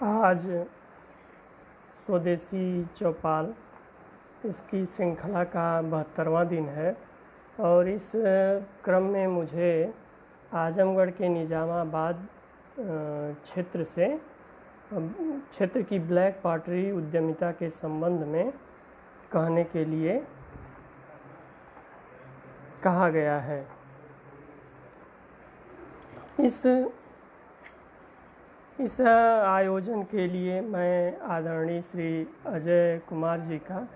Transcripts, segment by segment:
आज स्वदेशी चौपाल इसकी श्रृंखला का 72वां दिन है और इस क्रम में मुझे आजमगढ़ के निजामाबाद क्षेत्र की ब्लैक पॉटरी उद्यमिता के संबंध में कहने के लिए कहा गया है। इस आयोजन के लिए मैं आदरणीय श्री अजय कुमार जी का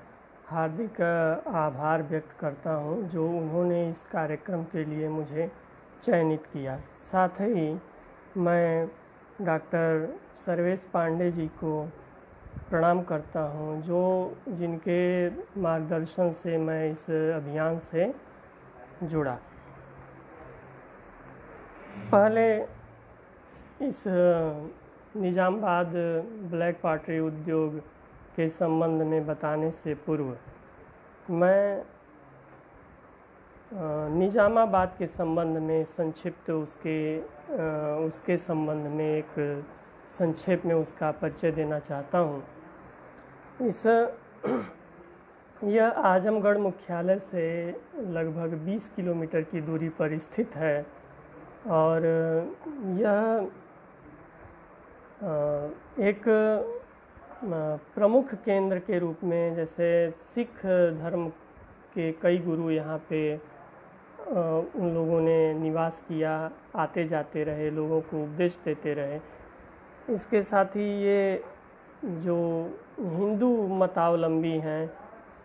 हार्दिक आभार व्यक्त करता हूं, जो उन्होंने इस कार्यक्रम के लिए मुझे चयनित किया। साथ ही मैं डॉक्टर सर्वेश पांडे जी को प्रणाम करता हूं, जिनके मार्गदर्शन से मैं इस अभियान से जुड़ा। पहले इस निजामाबाद ब्लैक पॉटरी उद्योग के संबंध में बताने से पूर्व मैं निजामाबाद के संबंध में संक्षिप्त उसके संबंध में एक संक्षेप में उसका परिचय देना चाहता हूँ। यह आजमगढ़ मुख्यालय से लगभग 20 किलोमीटर की दूरी पर स्थित है और यह एक प्रमुख केंद्र के रूप में, जैसे सिख धर्म के कई गुरु यहाँ पे उन लोगों ने निवास किया, आते जाते रहे, लोगों को उपदेश देते रहे। इसके साथ ही ये जो हिंदू मतावलंबी हैं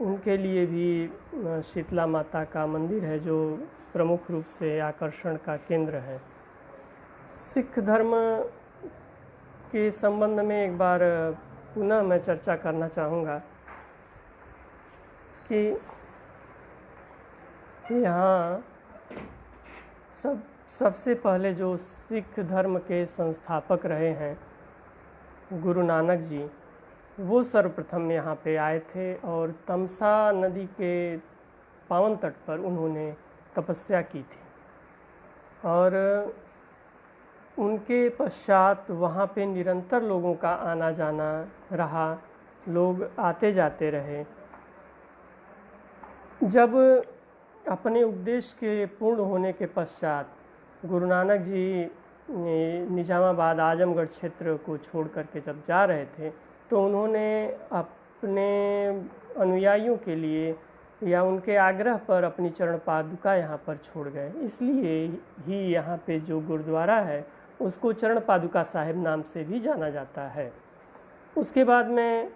उनके लिए भी शीतला माता का मंदिर है, जो प्रमुख रूप से आकर्षण का केंद्र है। सिख धर्म के संबंध में एक बार पुनः मैं चर्चा करना चाहूँगा कि यहाँ सबसे पहले जो सिख धर्म के संस्थापक रहे हैं गुरु नानक जी, वो सर्वप्रथम यहाँ पे आए थे और तमसा नदी के पावन तट पर उन्होंने तपस्या की थी और उनके पश्चात वहाँ पे निरंतर लोगों का आना जाना रहा, लोग आते जाते रहे। जब अपने उपदेश के पूर्ण होने के पश्चात गुरु नानक जी निजामाबाद आजमगढ़ क्षेत्र को छोड़ करके जब जा रहे थे, तो उन्होंने अपने अनुयायियों के लिए या उनके आग्रह पर अपनी चरण पादुका यहाँ पर छोड़ गए। इसलिए ही यहाँ पे जो गुरुद्वारा है उसको चरण पादुका साहिब नाम से भी जाना जाता है। उसके बाद में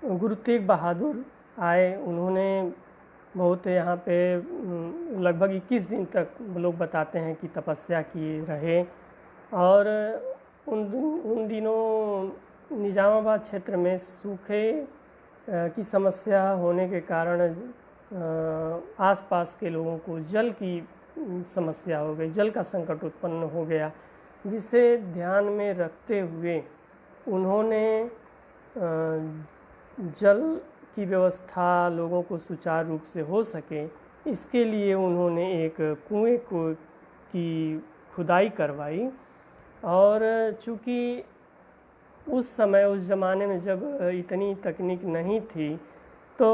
गुरु तेग बहादुर आए, उन्होंने बहुत यहाँ पे लगभग 21 दिन तक लोग बताते हैं कि तपस्या किए रहे और उन दिनों निजामाबाद क्षेत्र में सूखे की समस्या होने के कारण आसपास के लोगों को जल की समस्या हो गई, जल का संकट उत्पन्न हो गया, जिसे ध्यान में रखते हुए उन्होंने जल की व्यवस्था लोगों को सुचारू रूप से हो सके, इसके लिए उन्होंने एक कुएं की खुदाई करवाई। और चूँकि उस ज़माने में जब इतनी तकनीक नहीं थी, तो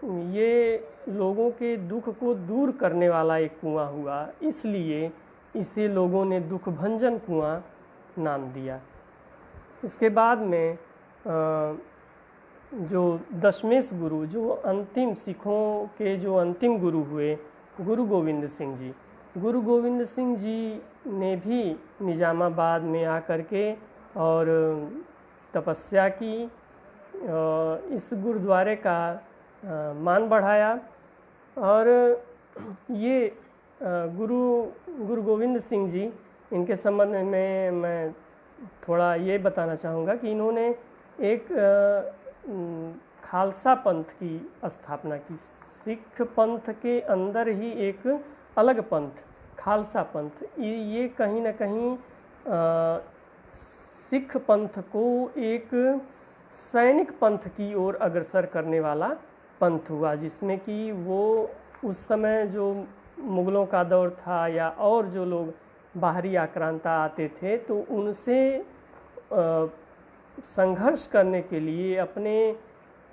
ये लोगों के दुख को दूर करने वाला एक कुआं हुआ, इसलिए इसे लोगों ने दुख भंजन कुआं नाम दिया। इसके बाद में जो दशमेश गुरु, जो अंतिम सिखों के जो अंतिम गुरु हुए, गुरु गोविंद सिंह जी ने भी निजामाबाद में आकर के और तपस्या की, इस गुरुद्वारे का मान बढ़ाया। और ये गुरु गोविंद सिंह जी, इनके संबंध में मैं थोड़ा ये बताना चाहूँगा कि इन्होंने एक खालसा पंथ की स्थापना की। सिख पंथ के अंदर ही एक अलग पंथ, खालसा पंथ, ये कहीं ना कहीं सिख पंथ को एक सैनिक पंथ की ओर अग्रसर करने वाला पंथ हुआ, जिसमें कि वो उस समय जो मुग़लों का दौर था या और जो लोग बाहरी आक्रांता आते थे तो उनसे संघर्ष करने के लिए, अपने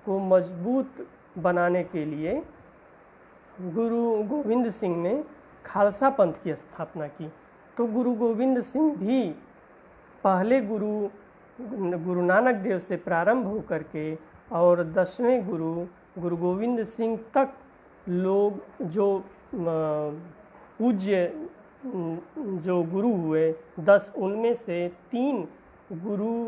को मजबूत बनाने के लिए गुरु गोविंद सिंह ने खालसा पंथ की स्थापना की। तो गुरु गोविंद सिंह भी पहले गुरु नानक देव से प्रारंभ होकर के और 10वें गुरु गोविंद सिंह तक लोग जो पूज्य जो गुरु हुए 10, उनमें से 3 गुरु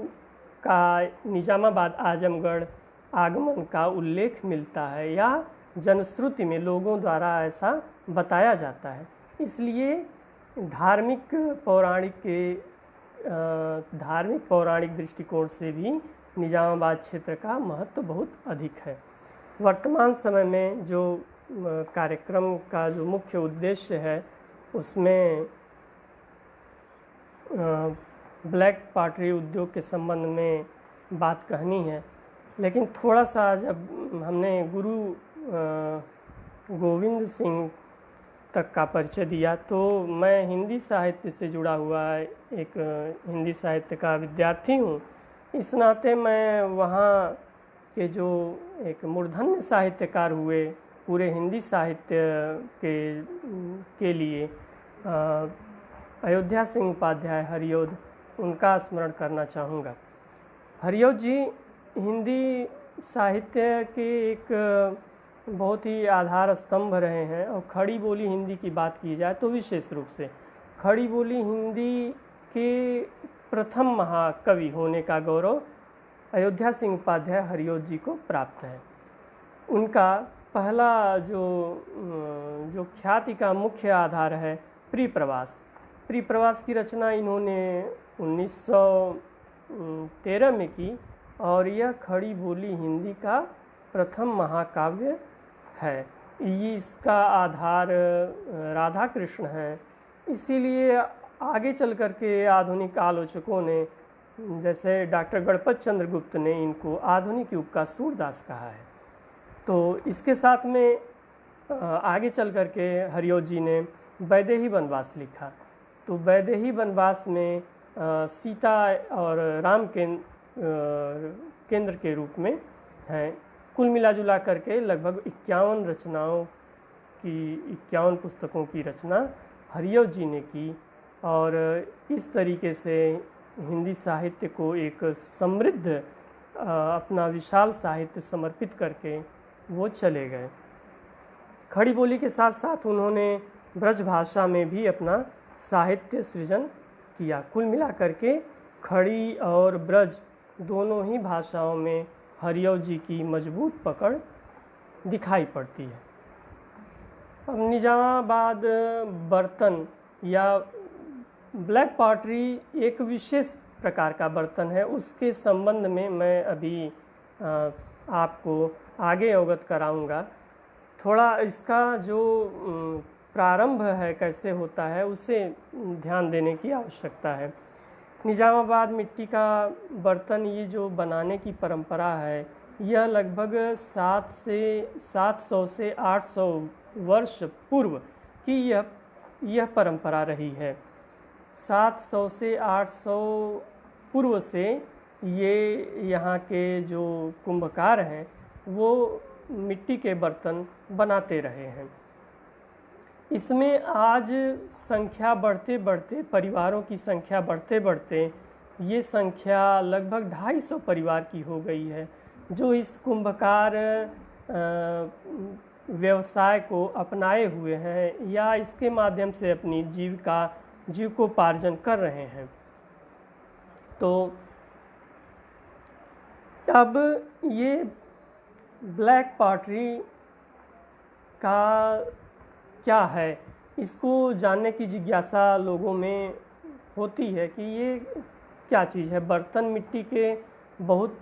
का निजामाबाद आजमगढ़ आगमन का उल्लेख मिलता है या जनश्रुति में लोगों द्वारा ऐसा बताया जाता है। इसलिए धार्मिक पौराणिक दृष्टिकोण से भी निजामाबाद क्षेत्र का महत्व बहुत अधिक है। वर्तमान समय में जो कार्यक्रम का जो मुख्य उद्देश्य है उसमें ब्लैक पॉटरी उद्योग के संबंध में बात कहनी है, लेकिन थोड़ा सा जब हमने गुरु गोविंद सिंह तक का परिचय दिया तो मैं हिंदी साहित्य से जुड़ा हुआ एक हिंदी साहित्य का विद्यार्थी हूँ। इस नाते मैं वहाँ के जो एक मूर्धन्य साहित्यकार हुए पूरे हिंदी साहित्य के लिए अयोध्या सिंह उपाध्याय हरियोध, उनका स्मरण करना चाहूँगा। हरियोध जी हिंदी साहित्य के एक बहुत ही आधार स्तंभ रहे हैं और खड़ी बोली हिंदी की बात की जाए तो विशेष रूप से खड़ी बोली हिंदी के प्रथम महाकवि होने का गौरव अयोध्या सिंह उपाध्याय हरियोध जी को प्राप्त है। उनका पहला जो ख्याति का मुख्य आधार है प्री प्रवास की रचना इन्होंने 1913 में की और यह खड़ी बोली हिंदी का प्रथम महाकाव्य है। इसका आधार राधा कृष्ण है। इसीलिए आगे चल कर के आधुनिक आलोचकों ने, जैसे डॉक्टर गणपत चंद्र गुप्त ने इनको आधुनिक युग का सूरदास कहा है। तो इसके साथ में आगे चल कर के हरियोध जी ने वैदेही वनवास लिखा। तो वैदेही वनवास में सीता और राम केंद्र के रूप में हैं। कुल मिला जुला करके लगभग 51 पुस्तकों की रचना हरियोध जी ने की और इस तरीके से हिंदी साहित्य को एक समृद्ध अपना विशाल साहित्य समर्पित करके वो चले गए। खड़ी बोली के साथ साथ उन्होंने ब्रज भाषा में भी अपना साहित्य सृजन किया। कुल मिला करके खड़ी और ब्रज दोनों ही भाषाओं में हरियोध जी की मजबूत पकड़ दिखाई पड़ती है। अब निजामाबाद बर्तन या ब्लैक पॉटरी एक विशेष प्रकार का बर्तन है, उसके संबंध में मैं अभी आपको आगे अवगत कराऊंगा। थोड़ा इसका जो प्रारंभ है कैसे होता है उसे ध्यान देने की आवश्यकता है। निजामाबाद मिट्टी का बर्तन ये जो बनाने की परंपरा है यह लगभग 700 से 800 वर्ष पूर्व की यह परंपरा रही है। 700 से 800 पूर्व से ये यहाँ के जो कुंभकार हैं वो मिट्टी के बर्तन बनाते रहे हैं। इसमें आज संख्या बढ़ते बढ़ते, परिवारों की संख्या बढ़ते बढ़ते ये संख्या लगभग 250 परिवार की हो गई है जो इस कुंभकार व्यवसाय को अपनाए हुए हैं या इसके माध्यम से अपनी जीविकोपार्जन कर रहे हैं। तो अब ये ब्लैक पॉटरी का क्या है, इसको जानने की जिज्ञासा लोगों में होती है कि ये क्या चीज़ है। बर्तन मिट्टी के बहुत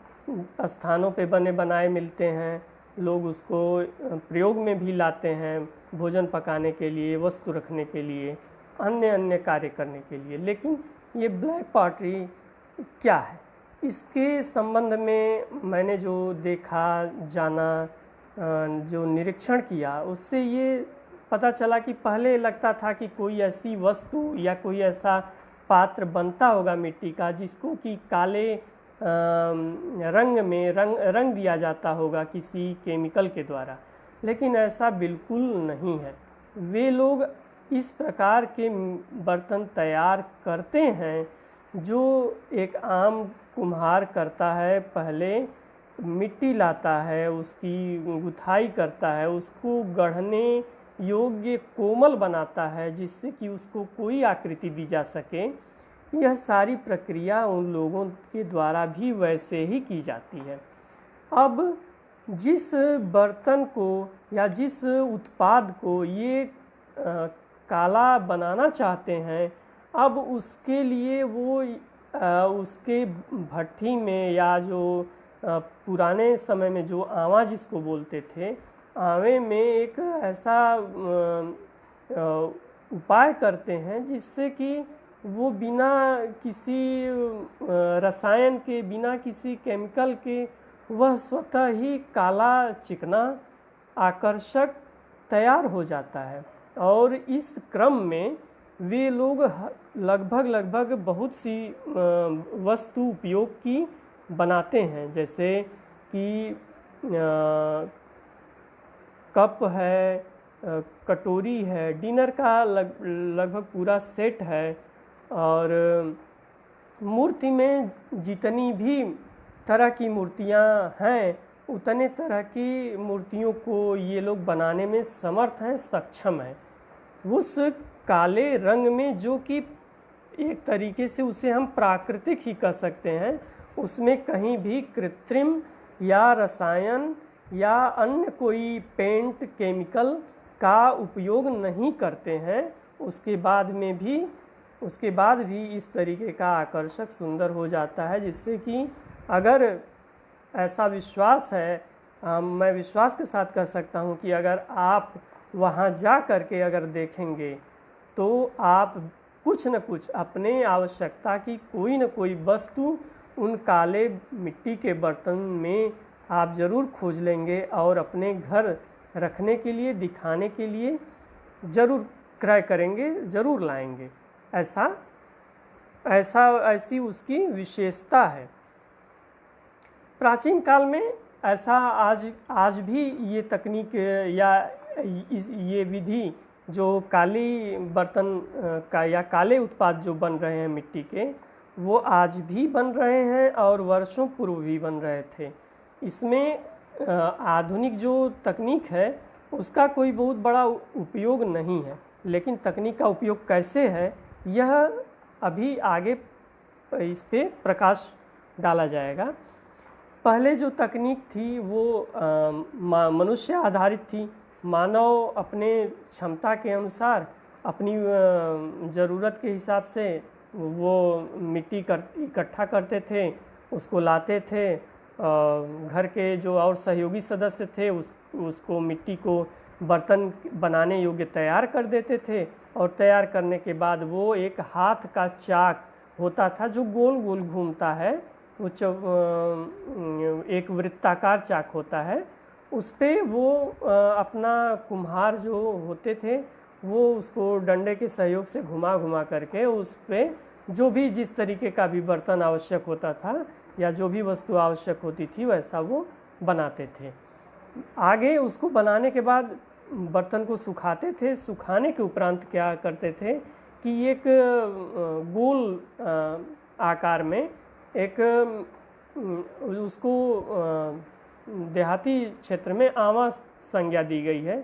स्थानों पे बने बनाए मिलते हैं, लोग उसको प्रयोग में भी लाते हैं, भोजन पकाने के लिए, वस्तु रखने के लिए, अन्य कार्य करने के लिए। लेकिन ये ब्लैक पॉटरी क्या है, इसके संबंध में मैंने जो देखा, जाना, जो निरीक्षण किया, उससे ये पता चला कि पहले लगता था कि कोई ऐसी वस्तु या कोई ऐसा पात्र बनता होगा मिट्टी का जिसको कि काले रंग में रंग दिया जाता होगा किसी केमिकल के द्वारा, लेकिन ऐसा बिल्कुल नहीं है। वे लोग इस प्रकार के बर्तन तैयार करते हैं जो एक आम कुम्हार करता है, पहले मिट्टी लाता है, उसकी गुथाई करता है, उसको गढ़ने योग्य कोमल बनाता है जिससे कि उसको कोई आकृति दी जा सके। यह सारी प्रक्रिया उन लोगों के द्वारा भी वैसे ही की जाती है। अब जिस बर्तन को या जिस उत्पाद को ये काला बनाना चाहते हैं, अब उसके लिए वो उसके भट्ठी में या जो पुराने समय में जो आंवा जिसको बोलते थे, आंवे में एक ऐसा उपाय करते हैं जिससे कि वो बिना किसी रसायन के, बिना किसी केमिकल के, वह स्वतः ही काला चिकना आकर्षक तैयार हो जाता है। और इस क्रम में वे लोग लगभग बहुत सी वस्तु उपयोग की बनाते हैं, जैसे कि कप है, कटोरी है, डिनर का लगभग पूरा सेट है। और मूर्ति में जितनी भी तरह की मूर्तियां हैं, उतने तरह की मूर्तियों को ये लोग बनाने में समर्थ हैं, सक्षम हैं। उस काले रंग में जो कि एक तरीके से उसे हम प्राकृतिक ही कह सकते हैं, उसमें कहीं भी कृत्रिम या रसायन या अन्य कोई पेंट केमिकल का उपयोग नहीं करते हैं। उसके बाद भी इस तरीके का आकर्षक सुंदर हो जाता है, जिससे कि अगर ऐसा विश्वास है, मैं विश्वास के साथ कह सकता हूँ कि अगर आप वहाँ जा कर के अगर देखेंगे तो आप कुछ न कुछ अपने आवश्यकता की कोई न कोई वस्तु उन काले मिट्टी के बर्तन में आप ज़रूर खोज लेंगे और अपने घर रखने के लिए, दिखाने के लिए ज़रूर क्रय करेंगे, ज़रूर लाएंगे। ऐसी उसकी विशेषता है। प्राचीन काल में ऐसा आज भी ये तकनीक या ये विधि जो काली बर्तन का या काले उत्पाद जो बन रहे हैं मिट्टी के, वो आज भी बन रहे हैं और वर्षों पूर्व भी बन रहे थे। इसमें आधुनिक जो तकनीक है उसका कोई बहुत बड़ा उपयोग नहीं है, लेकिन तकनीक का उपयोग कैसे है यह अभी आगे इस पे प्रकाश डाला जाएगा। पहले जो तकनीक थी वो मनुष्य आधारित थी। मानव अपने क्षमता के अनुसार अपनी ज़रूरत के हिसाब से वो मिट्टी इकट्ठा करते थे, उसको लाते थे। घर के जो और सहयोगी सदस्य थे उसको मिट्टी को बर्तन बनाने योग्य तैयार कर देते थे, और तैयार करने के बाद वो एक हाथ का चाक होता था जो गोल गोल घूमता है, वो एक वृत्ताकार चाक होता है। उस पे वो अपना कुम्हार जो होते थे वो उसको डंडे के सहयोग से घुमा घुमा करके उस पे जो भी जिस तरीके का भी बर्तन आवश्यक होता था या जो भी वस्तु आवश्यक होती थी वैसा वो बनाते थे। आगे उसको बनाने के बाद बर्तन को सुखाते थे। सुखाने के उपरांत क्या करते थे कि एक गोल आकार में एक उसको देहाती क्षेत्र में आंवा संज्ञा दी गई है।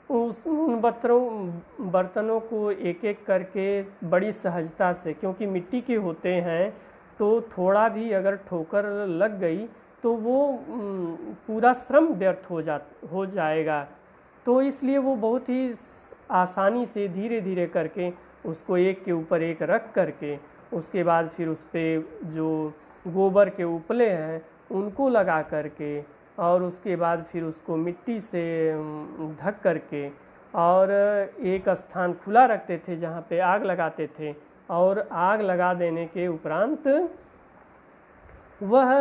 उन बर्तनों को एक एक करके बड़ी सहजता से, क्योंकि मिट्टी के होते हैं तो थोड़ा भी अगर ठोकर लग गई तो वो पूरा श्रम व्यर्थ हो जाएगा। तो इसलिए वो बहुत ही आसानी से धीरे धीरे करके उसको एक के ऊपर एक रख करके उसके बाद फिर उस पर जो गोबर के उपले हैं उनको लगा करके और उसके बाद फिर उसको मिट्टी से ढक करके और एक स्थान खुला रखते थे जहाँ पे आग लगाते थे, और आग लगा देने के उपरांत वह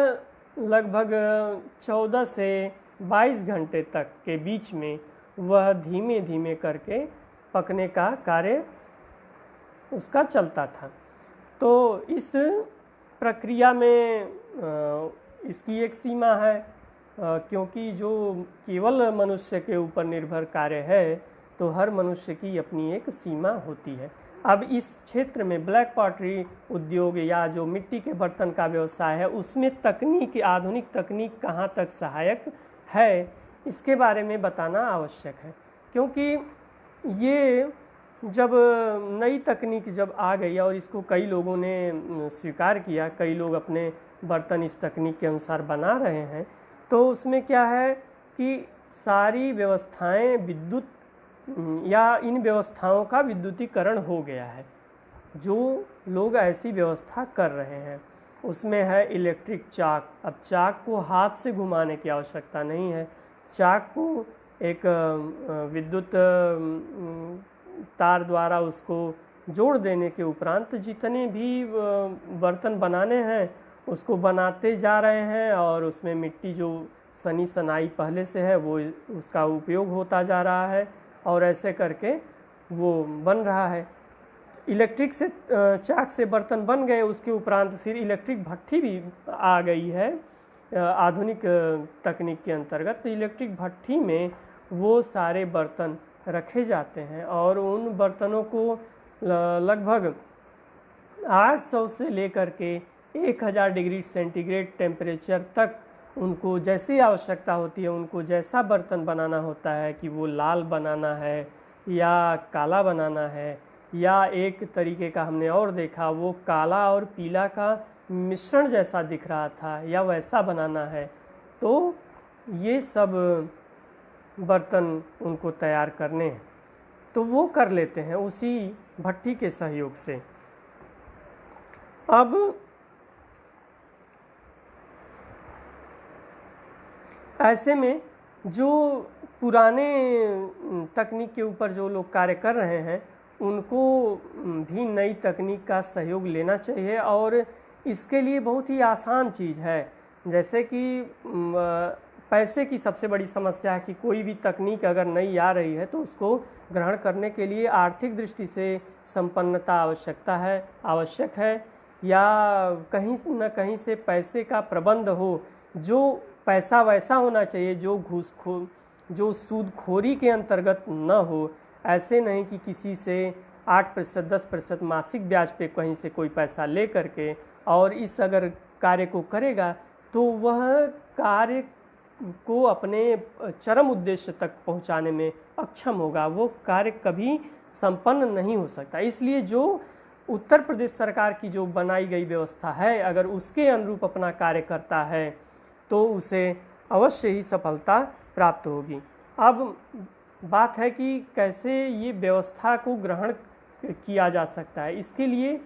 लगभग 14 से 22 घंटे तक के बीच में वह धीमे धीमे करके पकने का कार्य उसका चलता था। तो इस प्रक्रिया में इसकी एक सीमा है, क्योंकि जो केवल मनुष्य के ऊपर निर्भर कार्य है तो हर मनुष्य की अपनी एक सीमा होती है। अब इस क्षेत्र में ब्लैक पॉटरी उद्योग या जो मिट्टी के बर्तन का व्यवसाय है उसमें तकनीक, आधुनिक तकनीक कहाँ तक सहायक है, इसके बारे में बताना आवश्यक है। क्योंकि ये जब नई तकनीक जब आ गई और इसको कई लोगों ने स्वीकार किया, कई लोग अपने बर्तन इस तकनीक के अनुसार बना रहे हैं, तो उसमें क्या है कि सारी व्यवस्थाएं विद्युत या इन व्यवस्थाओं का विद्युतीकरण हो गया है। जो लोग ऐसी व्यवस्था कर रहे हैं उसमें है इलेक्ट्रिक चाक। अब चाक को हाथ से घुमाने की आवश्यकता नहीं है, चाक को एक विद्युत तार द्वारा उसको जोड़ देने के उपरांत जितने भी बर्तन बनाने हैं उसको बनाते जा रहे हैं, और उसमें मिट्टी जो सनी सनाई पहले से है वो उसका उपयोग होता जा रहा है, और ऐसे करके वो बन रहा है। इलेक्ट्रिक से चाक से बर्तन बन गए, उसके उपरांत फिर इलेक्ट्रिक भट्ठी भी आ गई है आधुनिक तकनीक के अंतर्गत। तो इलेक्ट्रिक भट्ठी में वो सारे बर्तन रखे जाते हैं और उन बर्तनों को लगभग 800 से लेकर के 1000 डिग्री सेंटीग्रेड टेम्परेचर तक उनको जैसी आवश्यकता होती है, उनको जैसा बर्तन बनाना होता है कि वो लाल बनाना है या काला बनाना है, या एक तरीके का हमने और देखा वो काला और पीला का मिश्रण जैसा दिख रहा था, या वैसा बनाना है, तो ये सब बर्तन उनको तैयार करने हैं तो वो कर लेते हैं उसी भट्ठी के सहयोग से। अब ऐसे में जो पुराने तकनीक के ऊपर जो लोग कार्य कर रहे हैं उनको भी नई तकनीक का सहयोग लेना चाहिए, और इसके लिए बहुत ही आसान चीज़ है। जैसे कि पैसे की सबसे बड़ी समस्या है कि कोई भी तकनीक अगर नई आ रही है तो उसको ग्रहण करने के लिए आर्थिक दृष्टि से संपन्नता आवश्यक है, या कहीं न कहीं से पैसे का प्रबंध हो। जो पैसा वैसा होना चाहिए जो सूदखोरी के अंतर्गत न हो। ऐसे नहीं कि किसी से 8% 10% मासिक ब्याज पे कहीं से कोई पैसा ले करके और इस अगर कार्य को करेगा तो वह कार्य को अपने चरम उद्देश्य तक पहुंचाने में अक्षम होगा, वो कार्य कभी संपन्न नहीं हो सकता। इसलिए जो उत्तर प्रदेश सरकार की जो बनाई गई व्यवस्था है, अगर उसके अनुरूप अपना कार्य करता है तो उसे अवश्य ही सफलता प्राप्त होगी। अब बात है कि कैसे ये व्यवस्था को ग्रहण किया जा सकता है। इसके लिए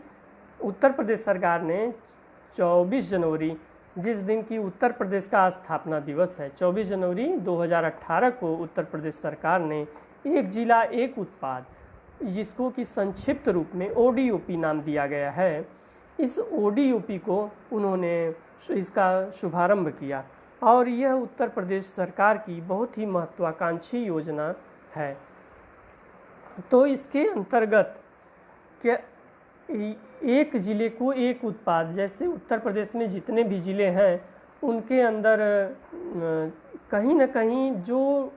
उत्तर प्रदेश सरकार ने 24 जनवरी, जिस दिन की उत्तर प्रदेश का स्थापना दिवस है, 24 जनवरी 2018 को उत्तर प्रदेश सरकार ने एक जिला एक उत्पाद, जिसको कि संक्षिप्त रूप में ODOP नाम दिया गया है, इस ODOP को उन्होंने इसका शुभारंभ किया, और यह उत्तर प्रदेश सरकार की बहुत ही महत्वाकांक्षी योजना है। तो इसके अंतर्गत क्या एक ज़िले को एक उत्पाद, जैसे उत्तर प्रदेश में जितने भी ज़िले हैं उनके अंदर कहीं न कहीं जो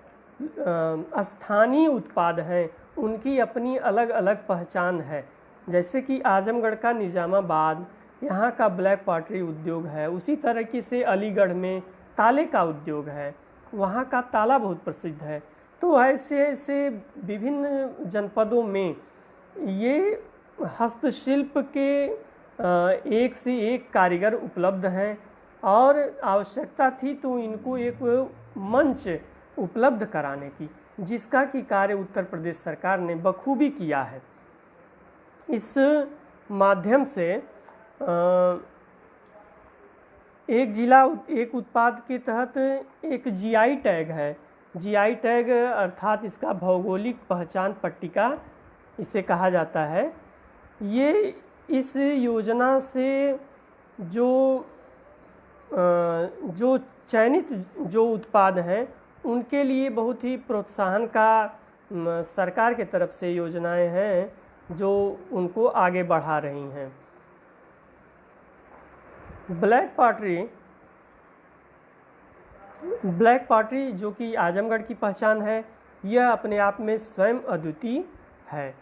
स्थानीय उत्पाद हैं उनकी अपनी अलग अलग पहचान है। जैसे कि आजमगढ़ का निज़ामाबाद, यहाँ का ब्लैक पॉटरी उद्योग है। उसी तरीके से अलीगढ़ में ताले का उद्योग है, वहाँ का ताला बहुत प्रसिद्ध है। तो ऐसे ऐसे विभिन्न जनपदों में ये हस्तशिल्प के एक से एक कारीगर उपलब्ध हैं, और आवश्यकता थी तो इनको एक मंच उपलब्ध कराने की, जिसका कि कार्य उत्तर प्रदेश सरकार ने बखूबी किया है। इस माध्यम से एक जिला एक उत्पाद के तहत एक GI टैग है। GI टैग अर्थात इसका भौगोलिक पहचान पट्टिका इसे कहा जाता है। ये इस योजना से जो चयनित जो उत्पाद हैं उनके लिए बहुत ही प्रोत्साहन का सरकार के तरफ से योजनाएं हैं जो उनको आगे बढ़ा रही हैं। ब्लैक पॉटरी जो कि आजमगढ़ की पहचान है, यह अपने आप में स्वयं अद्वितीय है।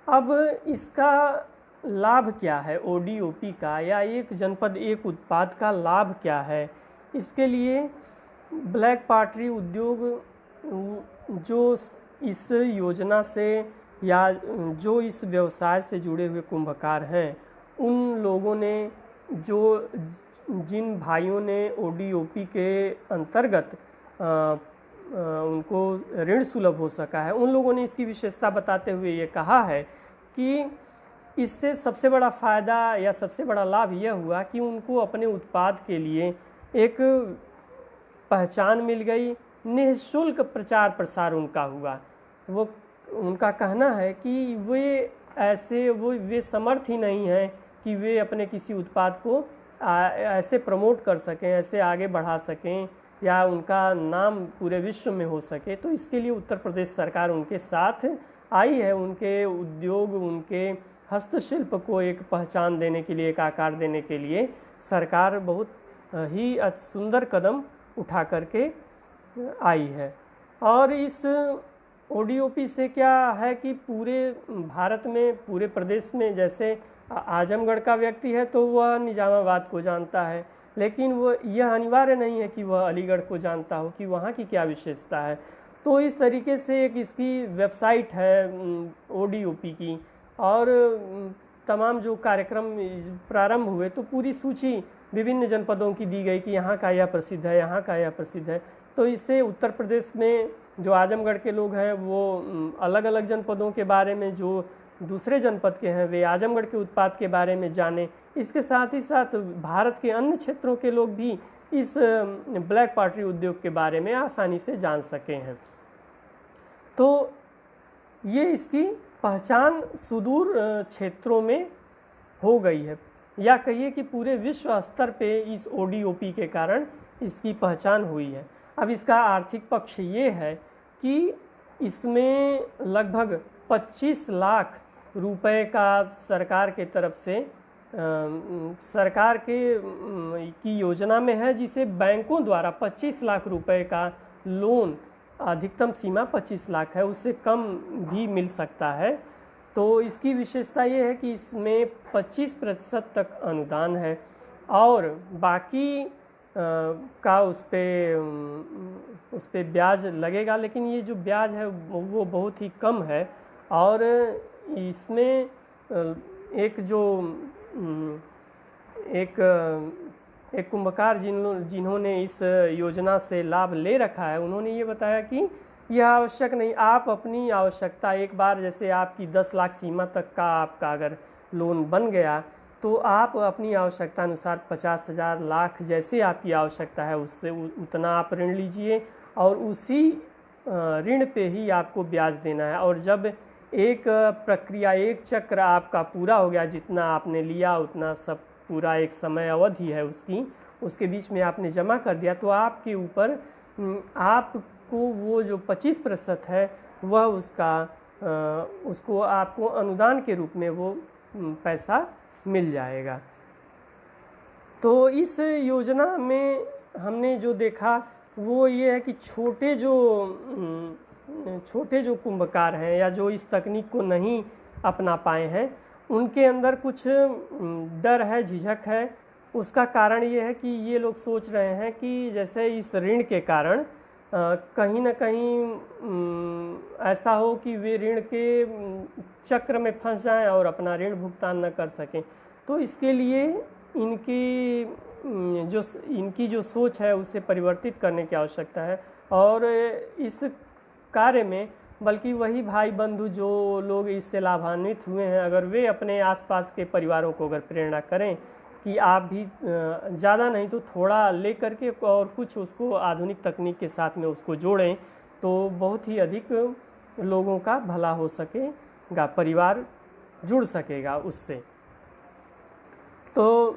अब इसका लाभ क्या है, ODOP का या एक जनपद एक उत्पाद का लाभ क्या है? इसके लिए ब्लैक पॉटरी उद्योग जो इस योजना से या जो इस व्यवसाय से जुड़े हुए कुंभकार हैं, उन लोगों ने जिन भाइयों ने ODOP के अंतर्गत उनको ऋण सुलभ हो सका है, उन लोगों ने इसकी विशेषता बताते हुए ये कहा है कि इससे सबसे बड़ा फ़ायदा या सबसे बड़ा लाभ यह हुआ कि उनको अपने उत्पाद के लिए एक पहचान मिल गई, निःशुल्क प्रचार प्रसार उनका हुआ। वो उनका कहना है कि वे समर्थ ही नहीं हैं कि वे अपने किसी उत्पाद को ऐसे प्रमोट कर सकें, ऐसे आगे बढ़ा सकें या उनका नाम पूरे विश्व में हो सके। तो इसके लिए उत्तर प्रदेश सरकार उनके साथ आई है। उनके उद्योग, उनके हस्तशिल्प को एक पहचान देने के लिए, एक आकार देने के लिए सरकार बहुत ही सुंदर कदम उठा करके आई है। और इस ODOP से क्या है कि पूरे भारत में, पूरे प्रदेश में, जैसे आजमगढ़ का व्यक्ति है तो वह निजामाबाद को जानता है, लेकिन वह यह अनिवार्य नहीं है कि वह अलीगढ़ को जानता हो कि वहाँ की क्या विशेषता है। तो इस तरीके से एक इसकी वेबसाइट है ODOP की, और तमाम जो कार्यक्रम प्रारंभ हुए तो पूरी सूची विभिन्न जनपदों की दी गई कि यहाँ का यह प्रसिद्ध है, यहाँ का यह प्रसिद्ध है। तो इससे उत्तर प्रदेश में जो आजमगढ़ के लोग हैं वो अलग अलग जनपदों के बारे में, जो दूसरे जनपद के हैं वे आजमगढ़ के उत्पाद के बारे में जाने। इसके साथ ही साथ भारत के अन्य क्षेत्रों के लोग भी इस ब्लैक पॉटरी उद्योग के बारे में आसानी से जान सके हैं। तो ये इसकी पहचान सुदूर क्षेत्रों में हो गई है, या कहिए कि पूरे विश्व स्तर पे इस ODOP के कारण इसकी पहचान हुई है। अब इसका आर्थिक पक्ष ये है कि इसमें लगभग 25 लाख रुपए का सरकार के तरफ से सरकार की योजना में है, जिसे बैंकों द्वारा 25 लाख रुपए का लोन, अधिकतम सीमा 25 लाख है, उससे कम भी मिल सकता है। तो इसकी विशेषता ये है कि इसमें 25% तक अनुदान है और बाकी का उस पे ब्याज लगेगा, लेकिन ये जो ब्याज है वो बहुत ही कम है। और इसमें एक कुंभकार जिन्होंने इस योजना से लाभ ले रखा है, उन्होंने ये बताया कि यह आवश्यक नहीं, आप अपनी आवश्यकता, एक बार जैसे आपकी 10 लाख सीमा तक का आपका अगर लोन बन गया तो आप अपनी आवश्यकता अनुसार 50,000 लाख जैसे आपकी आवश्यकता है उससे उतना आप ऋण लीजिए और उसी ऋण पे ही आपको ब्याज देना है। और जब एक प्रक्रिया, एक चक्र आपका पूरा हो गया, जितना आपने लिया उतना सब पूरा एक समय अवधि है उसके बीच में आपने जमा कर दिया, तो आपके ऊपर आपको वो जो 25% है वह उसको आपको अनुदान के रूप में वो पैसा मिल जाएगा। तो इस योजना में हमने जो देखा वो ये है कि छोटे जो कुंभकार हैं या जो इस तकनीक को नहीं अपना पाए हैं, उनके अंदर कुछ डर है, झिझक है। उसका कारण ये है कि ये लोग सोच रहे हैं कि जैसे इस ऋण के कारण कहीं ना कहीं ऐसा हो कि वे ऋण के चक्र में फंस जाएं और अपना ऋण भुगतान न कर सकें। तो इसके लिए इनकी जो सोच है उसे परिवर्तित करने की आवश्यकता है। और इस कार्य में बल्कि वही भाई बंधु जो लोग इससे लाभान्वित हुए हैं, अगर वे अपने आसपास के परिवारों को अगर प्रेरणा करें कि आप भी ज़्यादा नहीं तो थोड़ा ले करके और कुछ उसको आधुनिक तकनीक के साथ में उसको जोड़ें, तो बहुत ही अधिक लोगों का भला हो सकेगा, परिवार जुड़ सकेगा उससे। तो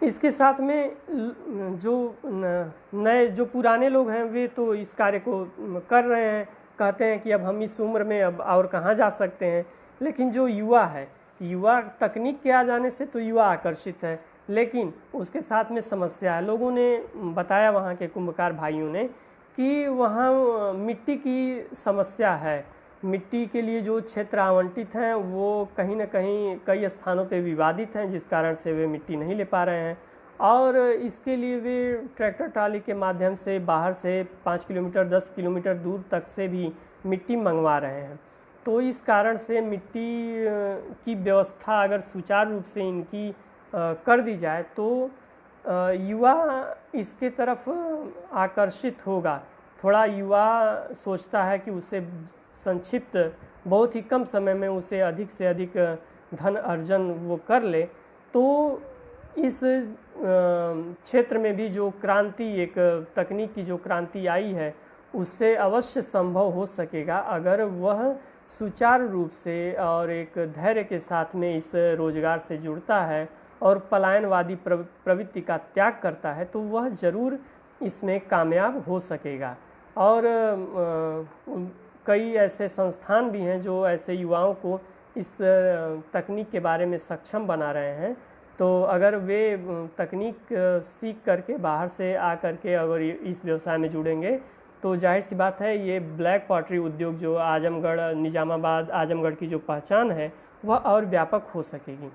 इसके साथ में जो नए जो पुराने लोग हैं वे तो इस कार्य को कर रहे हैं, कहते हैं कि अब हम इस उम्र में अब और कहाँ जा सकते हैं। लेकिन जो युवा है, युवा तकनीक के आ जाने से तो युवा आकर्षित है, लेकिन उसके साथ में समस्या है। लोगों ने बताया, वहाँ के कुंभकार भाइयों ने, कि वहाँ मिट्टी की समस्या है। मिट्टी के लिए जो क्षेत्र आवंटित हैं वो कहीं ना कहीं कई स्थानों पे विवादित हैं, जिस कारण से वे मिट्टी नहीं ले पा रहे हैं, और इसके लिए वे ट्रैक्टर ट्राली के माध्यम से बाहर से 5 किलोमीटर 10 किलोमीटर दूर तक से भी मिट्टी मंगवा रहे हैं। तो इस कारण से मिट्टी की व्यवस्था अगर सुचारू रूप से इनकी कर दी जाए तो युवा इसके तरफ आकर्षित होगा। थोड़ा युवा सोचता है कि उसे संक्षिप्त, बहुत ही कम समय में उसे अधिक से अधिक धन अर्जन वो कर ले। तो इस क्षेत्र में भी जो क्रांति, एक तकनीक की जो क्रांति आई है, उससे अवश्य संभव हो सकेगा अगर वह सुचारू रूप से और एक धैर्य के साथ में इस रोजगार से जुड़ता है और पलायनवादी प्रवृत्ति का त्याग करता है, तो वह जरूर इसमें कामयाब हो सकेगा। और कई ऐसे संस्थान भी हैं जो ऐसे युवाओं को इस तकनीक के बारे में सक्षम बना रहे हैं। तो अगर वे तकनीक सीख करके बाहर से आ करके अगर इस व्यवसाय में जुड़ेंगे तो जाहिर सी बात है ये ब्लैक पॉटरी उद्योग जो आजमगढ़, निजामाबाद, आजमगढ़ की जो पहचान है वह और व्यापक हो सकेगी।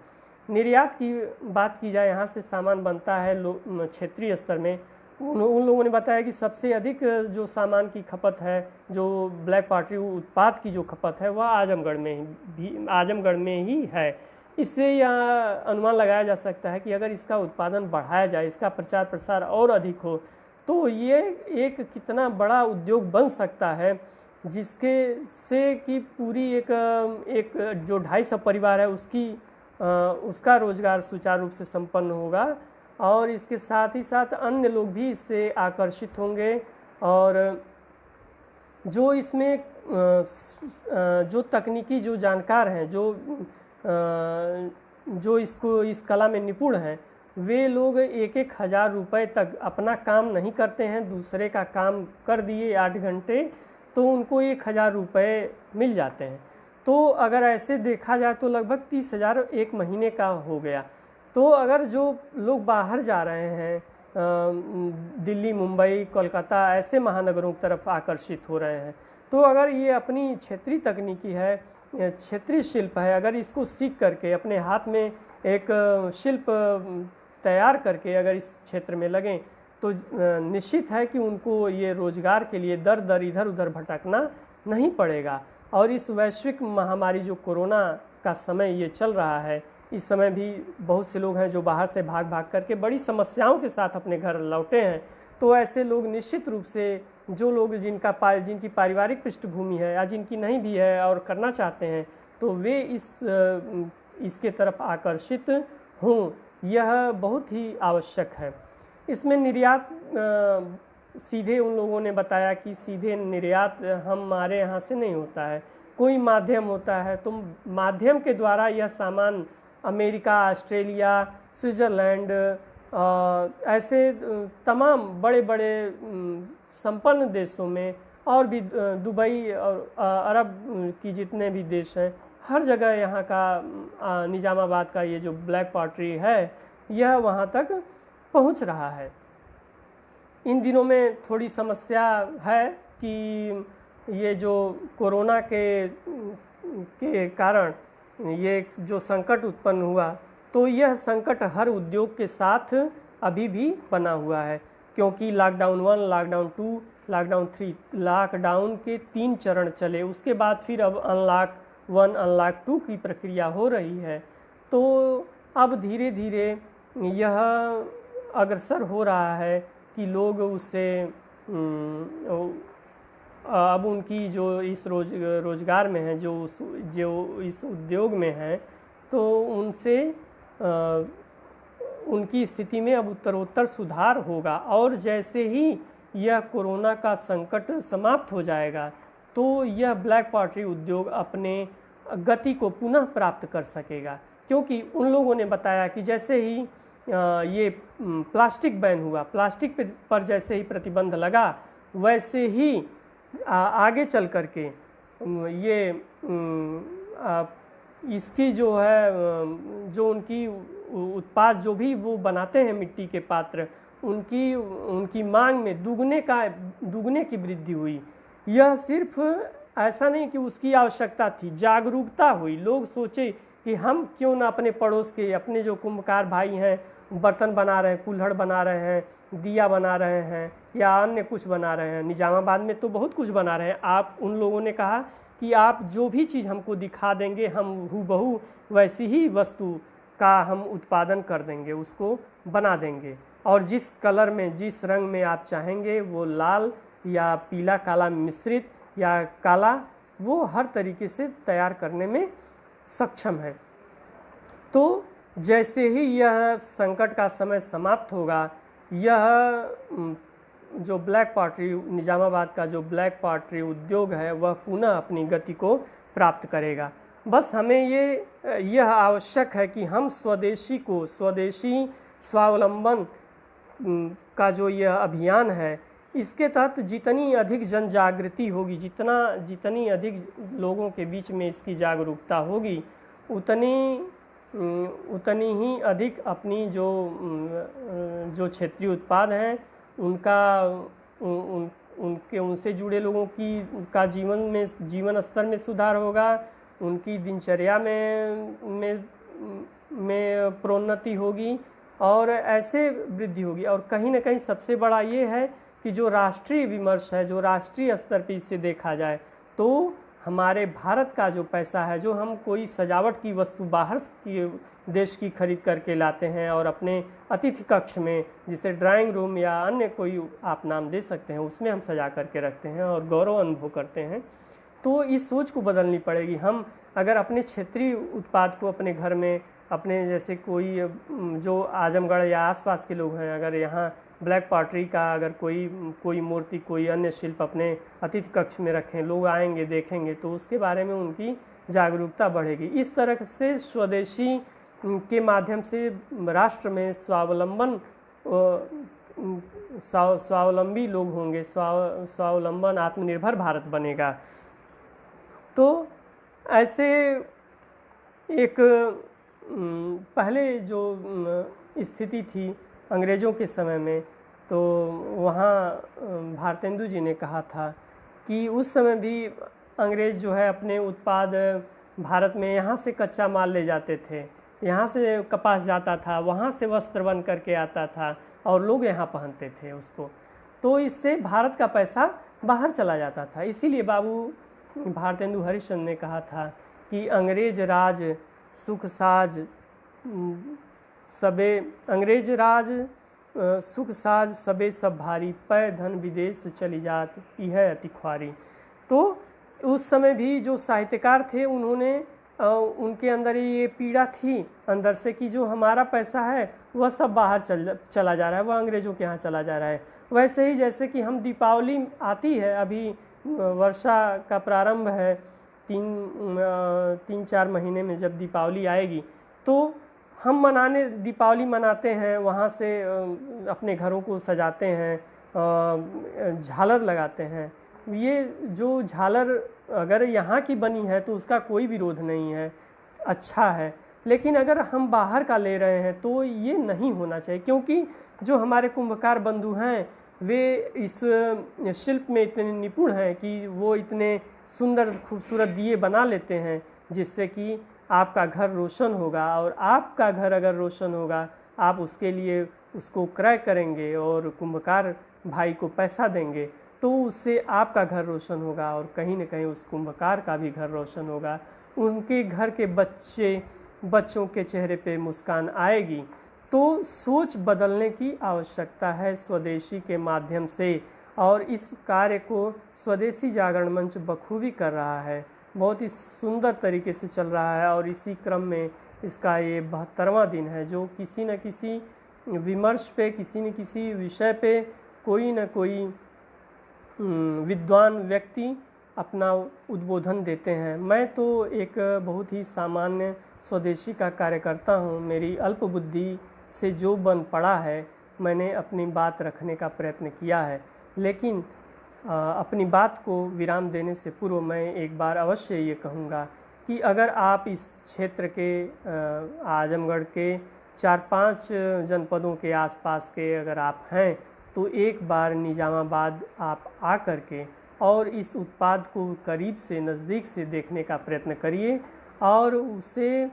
निर्यात की बात की जाए, यहाँ से सामान बनता है क्षेत्रीय स्तर में। उन लोगों ने बताया कि सबसे अधिक जो सामान की खपत है, जो ब्लैक पॉटरी उत्पाद की जो खपत है, वह आजमगढ़ में ही है। इससे यह अनुमान लगाया जा सकता है कि अगर इसका उत्पादन बढ़ाया जाए, इसका प्रचार प्रसार और अधिक हो, तो ये एक कितना बड़ा उद्योग बन सकता है, जिसके से कि पूरी एक जो 250 परिवार है उसका रोजगार सुचारू रूप से संपन्न होगा, और इसके साथ ही साथ अन्य लोग भी इससे आकर्षित होंगे। और जो इसमें जो तकनीकी जो जानकार हैं, जो इस कला में निपुण हैं, वे लोग 1-1 हज़ार रुपये तक अपना काम नहीं करते हैं, दूसरे का काम कर दिए 8 घंटे तो उनको 1,000 रुपये मिल जाते हैं। तो अगर ऐसे देखा जाए तो लगभग 30,000 एक महीने का हो गया। तो अगर जो लोग बाहर जा रहे हैं, दिल्ली, मुंबई, कोलकाता ऐसे महानगरों की तरफ आकर्षित हो रहे हैं, तो अगर ये अपनी क्षेत्रीय तकनीकी है, क्षेत्रीय शिल्प है, अगर इसको सीख करके अपने हाथ में एक शिल्प तैयार करके अगर इस क्षेत्र में लगें तो निश्चित है कि उनको ये रोजगार के लिए दर दर इधर उधर भटकना नहीं पड़ेगा। और इस वैश्विक महामारी जो कोरोना का समय ये चल रहा है, इस समय भी बहुत से लोग हैं जो बाहर से भाग भाग करके बड़ी समस्याओं के साथ अपने घर लौटे हैं। तो ऐसे लोग निश्चित रूप से, जो लोग जिनकी पारिवारिक पृष्ठभूमि है या जिनकी नहीं भी है और करना चाहते हैं, तो वे इसके तरफ आकर्षित हों, यह बहुत ही आवश्यक है। इसमें निर्यात सीधे उन लोगों ने बताया कि सीधे निर्यात हमारे यहाँ से नहीं होता है, कोई माध्यम होता है। तो माध्यम के द्वारा यह सामान अमेरिका, ऑस्ट्रेलिया, स्विट्ज़रलैंड, ऐसे तमाम बड़े बड़े संपन्न देशों में, और भी दुबई और अरब की जितने भी देश हैं, हर जगह यहाँ का निजामाबाद का ये जो ब्लैक पॉटरी है यह वहाँ तक पहुँच रहा है। इन दिनों में थोड़ी समस्या है कि ये जो कोरोना के कारण ये जो संकट उत्पन्न हुआ, तो यह संकट हर उद्योग के साथ अभी भी बना हुआ है, क्योंकि लॉकडाउन 1, लॉकडाउन 2, लॉकडाउन 3, लॉकडाउन के 3 चरण चले, उसके बाद फिर अब अनलॉक 1, अनलॉक 2 की प्रक्रिया हो रही है। तो अब धीरे धीरे यह अग्रसर हो रहा है कि लोग उससे अब उनकी जो इस रोजगार में है, जो इस उद्योग में है, तो उनसे उनकी स्थिति में अब उत्तरोत्तर सुधार होगा। और जैसे ही यह कोरोना का संकट समाप्त हो जाएगा तो यह ब्लैक पॉटरी उद्योग अपने गति को पुनः प्राप्त कर सकेगा, क्योंकि उन लोगों ने बताया कि जैसे ही ये प्लास्टिक बैन हुआ, प्लास्टिक पर जैसे ही प्रतिबंध लगा वैसे ही आगे चल कर के ये इसकी जो है जो उनकी उत्पाद जो भी वो बनाते हैं मिट्टी के पात्र, उनकी मांग में दुगने की वृद्धि हुई। यह सिर्फ ऐसा नहीं कि उसकी आवश्यकता थी, जागरूकता हुई। लोग सोचे कि हम क्यों ना अपने पड़ोस के, अपने जो कुम्भकार भाई हैं, बर्तन बना रहे हैं, कुल्हड़ बना रहे हैं, दिया बना रहे हैं या अन्य कुछ बना रहे हैं, निजामाबाद में तो बहुत कुछ बना रहे हैं। आप उन लोगों ने कहा कि आप जो भी चीज़ हमको दिखा देंगे हम हूबहू वैसी ही वस्तु का हम उत्पादन कर देंगे, उसको बना देंगे, और जिस कलर में, जिस रंग में आप चाहेंगे, वो लाल या पीला काला मिश्रित या काला, वो हर तरीके से तैयार करने में सक्षम है। तो जैसे ही यह संकट का समय समाप्त होगा, यह जो ब्लैक पॉटरी, निजामाबाद का जो ब्लैक पॉटरी उद्योग है, वह पुनः अपनी गति को प्राप्त करेगा। बस हमें यह आवश्यक है कि हम स्वदेशी स्वावलंबन का जो यह अभियान है, इसके तहत जितनी अधिक जन जागृति होगी, जितनी अधिक लोगों के बीच में इसकी जागरूकता होगी, उतनी ही अधिक अपनी जो क्षेत्रीय उत्पाद हैं उनसे जुड़े लोगों का जीवन स्तर में सुधार होगा, उनकी दिनचर्या में प्रोन्नति होगी और ऐसे वृद्धि होगी। और कहीं ना कहीं सबसे बड़ा ये है कि जो राष्ट्रीय विमर्श है, जो राष्ट्रीय स्तर पर इससे देखा जाए तो हमारे भारत का जो पैसा है, जो हम कोई सजावट की वस्तु बाहर की देश की खरीद करके लाते हैं और अपने अतिथि कक्ष में, जिसे ड्राइंग रूम या अन्य कोई आप नाम दे सकते हैं, उसमें हम सजा करके रखते हैं और गौरव अनुभव करते हैं, तो इस सोच को बदलनी पड़ेगी। हम अगर अपने क्षेत्रीय उत्पाद को अपने घर में, अपने जैसे कोई जो आजमगढ़ या आसपास के लोग हैं, अगर यहाँ ब्लैक पॉटरी का अगर कोई मूर्ति, कोई अन्य शिल्प अपने अतिथि कक्ष में रखें, लोग आएंगे देखेंगे तो उसके बारे में उनकी जागरूकता बढ़ेगी। इस तरह से स्वदेशी के माध्यम से राष्ट्र में स्वावलंबी लोग होंगे, स्वावलंबन आत्मनिर्भर भारत बनेगा। तो ऐसे एक पहले जो स्थिति थी अंग्रेज़ों के समय में, तो वहाँ भारतेंदु जी ने कहा था कि उस समय भी अंग्रेज़ जो है अपने उत्पाद भारत में यहाँ से कच्चा माल ले जाते थे, यहाँ से कपास जाता था, वहाँ से वस्त्र बन करके आता था और लोग यहाँ पहनते थे उसको, तो इससे भारत का पैसा बाहर चला जाता था। इसीलिए बाबू भारतेंदु हरिश्चंद्र ने कहा था कि अंग्रेज राज सुख साज सबे सब भारी, पै धन विदेश चली जात यह अति ख्वारी। तो उस समय भी जो साहित्यकार थे उन्होंने उनके अंदर ये पीड़ा थी अंदर से कि जो हमारा पैसा है वह सब बाहर चला जा रहा है, वह अंग्रेज़ों के यहाँ चला जा रहा है। वैसे ही जैसे कि हम दीपावली आती है, अभी वर्षा का प्रारंभ है, 3-4 महीने में जब दीपावली आएगी तो हम दीपावली मनाते हैं, वहाँ से अपने घरों को सजाते हैं, झालर लगाते हैं। ये जो झालर अगर यहाँ की बनी है तो उसका कोई विरोध नहीं है, अच्छा है, लेकिन अगर हम बाहर का ले रहे हैं तो ये नहीं होना चाहिए, क्योंकि जो हमारे कुंभकार बंधु हैं वे इस शिल्प में इतने निपुण हैं कि वो इतने सुंदर खूबसूरत दिए बना लेते हैं जिससे कि आपका घर रोशन होगा, और आपका घर अगर रोशन होगा आप उसके लिए उसको क्रय करेंगे और कुंभकार भाई को पैसा देंगे तो उससे आपका घर रोशन होगा और कहीं न कहीं उस कुंभकार का भी घर रोशन होगा, उनके घर के बच्चों के चेहरे पे मुस्कान आएगी। तो सोच बदलने की आवश्यकता है स्वदेशी के माध्यम से, और इस कार्य को स्वदेशी जागरण मंच बखूबी कर रहा है, बहुत ही सुंदर तरीके से चल रहा है। और इसी क्रम में इसका ये 72वां दिन है, जो किसी न किसी विमर्श पे, किसी न किसी विषय पे कोई न कोई विद्वान व्यक्ति अपना उद्बोधन देते हैं। मैं तो एक बहुत ही सामान्य स्वदेशी का कार्यकर्ता हूँ, मेरी अल्प बुद्धि से जो बन पड़ा है, मैंने अपनी बात रखने का प्रयत्न किया है। लेकिन अपनी बात को विराम देने से पूर्व मैं एक बार अवश्य ये कहूँगा कि अगर आप इस क्षेत्र के आजमगढ़ के 4-5 जनपदों के आसपास के अगर आप हैं, तो एक बार निजामाबाद आप आ कर के और इस उत्पाद को करीब से नज़दीक से देखने का प्रयत्न करिए और उसे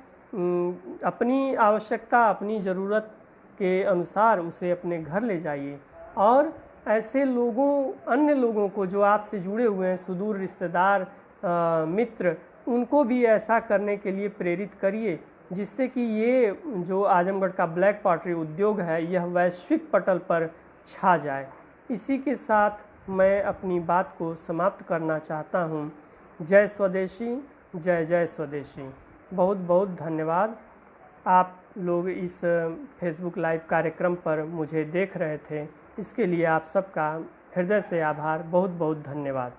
अपनी आवश्यकता, अपनी ज़रूरत के अनुसार उसे अपने घर ले जाइए और ऐसे लोगों, अन्य लोगों को जो आपसे जुड़े हुए हैं, सुदूर रिश्तेदार, मित्र, उनको भी ऐसा करने के लिए प्रेरित करिए, जिससे कि ये जो आजमगढ़ का ब्लैक पॉटरी उद्योग है यह वैश्विक पटल पर छा जाए। इसी के साथ मैं अपनी बात को समाप्त करना चाहता हूँ। जय स्वदेशी, जय जय स्वदेशी। बहुत बहुत धन्यवाद। आप लोग इस फेसबुक लाइव कार्यक्रम पर मुझे देख रहे थे, इसके लिए आप सबका हृदय से आभार। बहुत बहुत धन्यवाद।